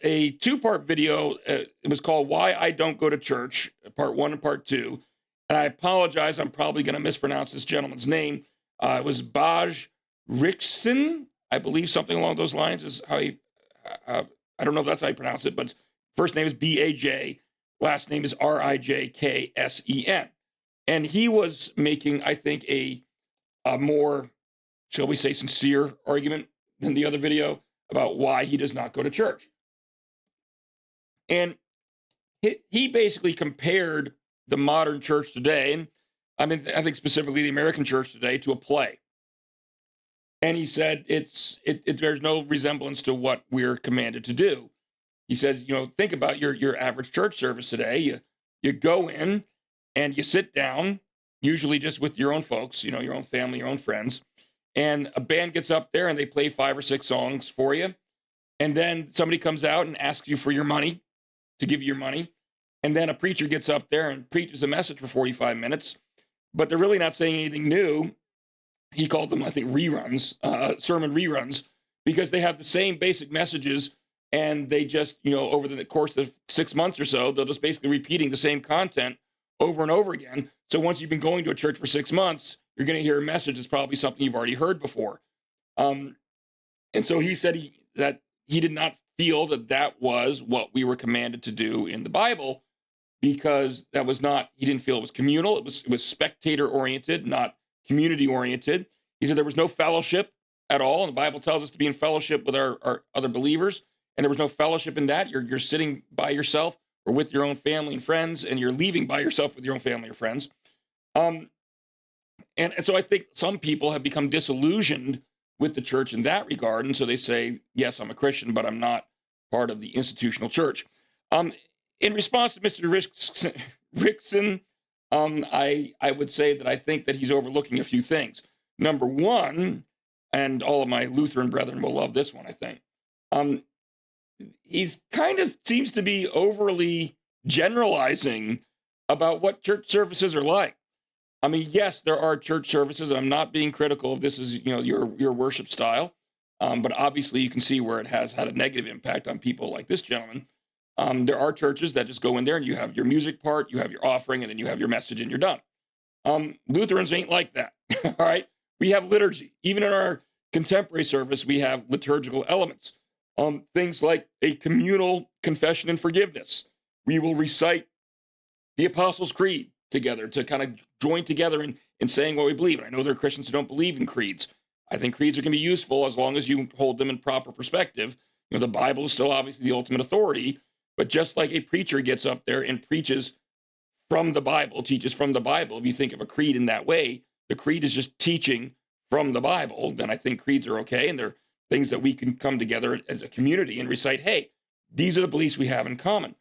a two-part video. It was called Why I Don't Go to Church, part one and part two. And I apologize, I'm probably going to mispronounce this gentleman's name. It was Baj Rickson, I believe something along those lines is how he, I don't know if that's how you pronounce it, but first name is B-A-J, last name is R-I-J-K-S-E-N. And he was making, I think, a more, shall we say, sincere argument than the other video about why he does not go to church. And he basically compared the modern church today, and I mean, I think specifically the American church today, to a play. And he said there's no resemblance to what we're commanded to do. He says, think about your average church service today. You go in and you sit down, usually just with your own folks, your own family, your own friends, and a band gets up there and they play 5 or 6 songs for you. And then somebody comes out and asks you for your money, to give you your money. And then a preacher gets up there and preaches a message for 45 minutes, but they're really not saying anything new. He called them, I think, reruns, sermon reruns, because they have the same basic messages, and they just, over the course of 6 months or so, they're just basically repeating the same content over and over again. So once you've been going to a church for 6 months, you're going to hear a message that's probably something you've already heard before. And so he said that he did not feel that was what we were commanded to do in the Bible, because that was not, he didn't feel it was communal. It was spectator oriented, not community oriented. He said there was no fellowship at all. And the Bible tells us to be in fellowship with our other believers. And there was no fellowship in that. You're sitting by yourself or with your own family and friends, and you're leaving by yourself with your own family or friends. And so I think some people have become disillusioned with the church in that regard. And so they say, yes, I'm a Christian, but I'm not part of the institutional church. In response to Mr. Rickson, I would say that I think that he's overlooking a few things. Number one, and all of my Lutheran brethren will love this one, I think. He's kind of seems to be overly generalizing about what church services are like. I mean, yes, there are church services, and I'm not being critical of this as your worship style, but obviously you can see where it has had a negative impact on people like this gentleman. There are churches that just go in there and you have your music part, you have your offering, and then you have your message and you're done. Lutherans ain't like that. All right. We have liturgy. Even in our contemporary service, we have liturgical elements. Things like a communal confession and forgiveness. We will recite the Apostles' Creed together to kind of join together in saying what we believe. And I know there are Christians who don't believe in creeds. I think creeds are going to be useful as long as you hold them in proper perspective. The Bible is still obviously the ultimate authority. But just like a preacher gets up there and preaches from the Bible, teaches from the Bible, if you think of a creed in that way, the creed is just teaching from the Bible, then I think creeds are okay. And they're things that we can come together as a community and recite, hey, these are the beliefs we have in common.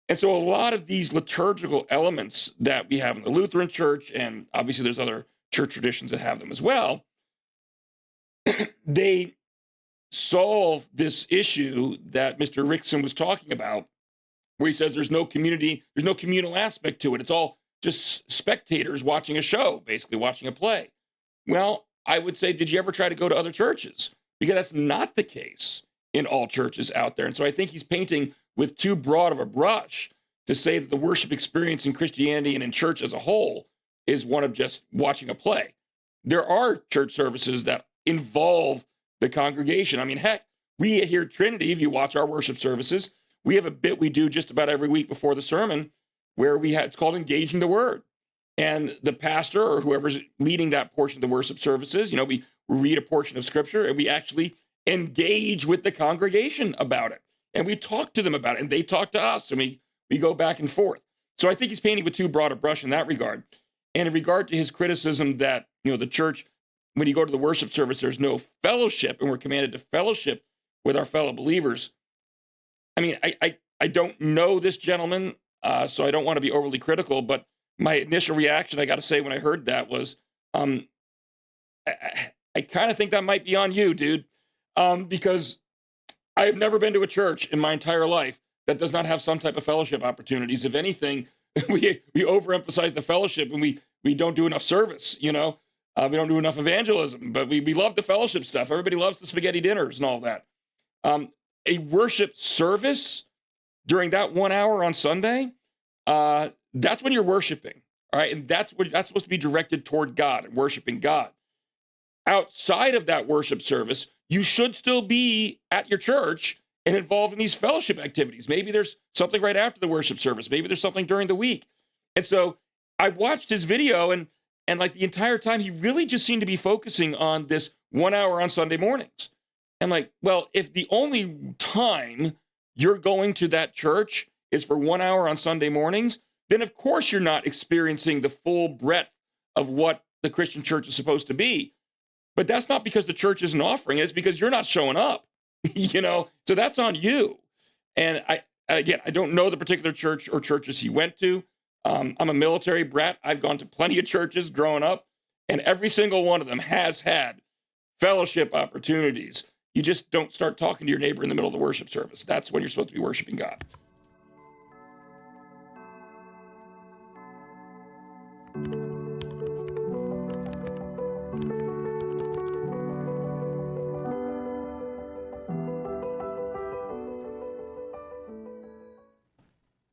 And so a lot of these liturgical elements that we have in the Lutheran Church, and obviously there's other church traditions that have them as well, they solve this issue that Mr. Rickson was talking about, where he says there's no community, there's no communal aspect to it. It's all just spectators watching a show, basically watching a play. Well, I would say, did you ever try to go to other churches? Because that's not the case in all churches out there. And so I think he's painting with too broad of a brush to say that the worship experience in Christianity and in church as a whole is one of just watching a play. There are church services that involve the congregation. I mean, heck, we here at Trinity, if you watch our worship services, we have a bit we do just about every week before the sermon where it's called Engaging the Word. And the pastor or whoever's leading that portion of the worship services, we read a portion of scripture and we actually engage with the congregation about it. And we talk to them about it and they talk to us and we go back and forth. So I think he's painting with too broad a brush in that regard. And in regard to his criticism that, the church, when you go to the worship service, there's no fellowship and we're commanded to fellowship with our fellow believers. I mean, I don't know this gentleman, so I don't want to be overly critical, but my initial reaction, I got to say, when I heard that was, I kind of think that might be on you, dude, because I have never been to a church in my entire life that does not have some type of fellowship opportunities. If anything, we overemphasize the fellowship and we don't do enough service, we don't do enough evangelism, but we love the fellowship stuff. Everybody loves the spaghetti dinners and all that. a worship service during that 1 hour on Sunday, that's when you're worshiping. All right. And that's supposed to be directed toward God and worshiping God. Outside of that worship service, you should still be at your church and involved in these fellowship activities. Maybe there's something right after the worship service. Maybe there's something during the week. And so I watched his video, and like the entire time, he really just seemed to be focusing on this 1 hour on Sunday mornings. I'm like, well, if the only time you're going to that church is for 1 hour on Sunday mornings, then of course you're not experiencing the full breadth of what the Christian church is supposed to be. But that's not because the church isn't offering it. It's because you're not showing up, so that's on you. And I don't know the particular church or churches he went to. I'm a military brat. I've gone to plenty of churches growing up, and every single one of them has had fellowship opportunities. You just don't start talking to your neighbor in the middle of the worship service. That's when you're supposed to be worshiping God.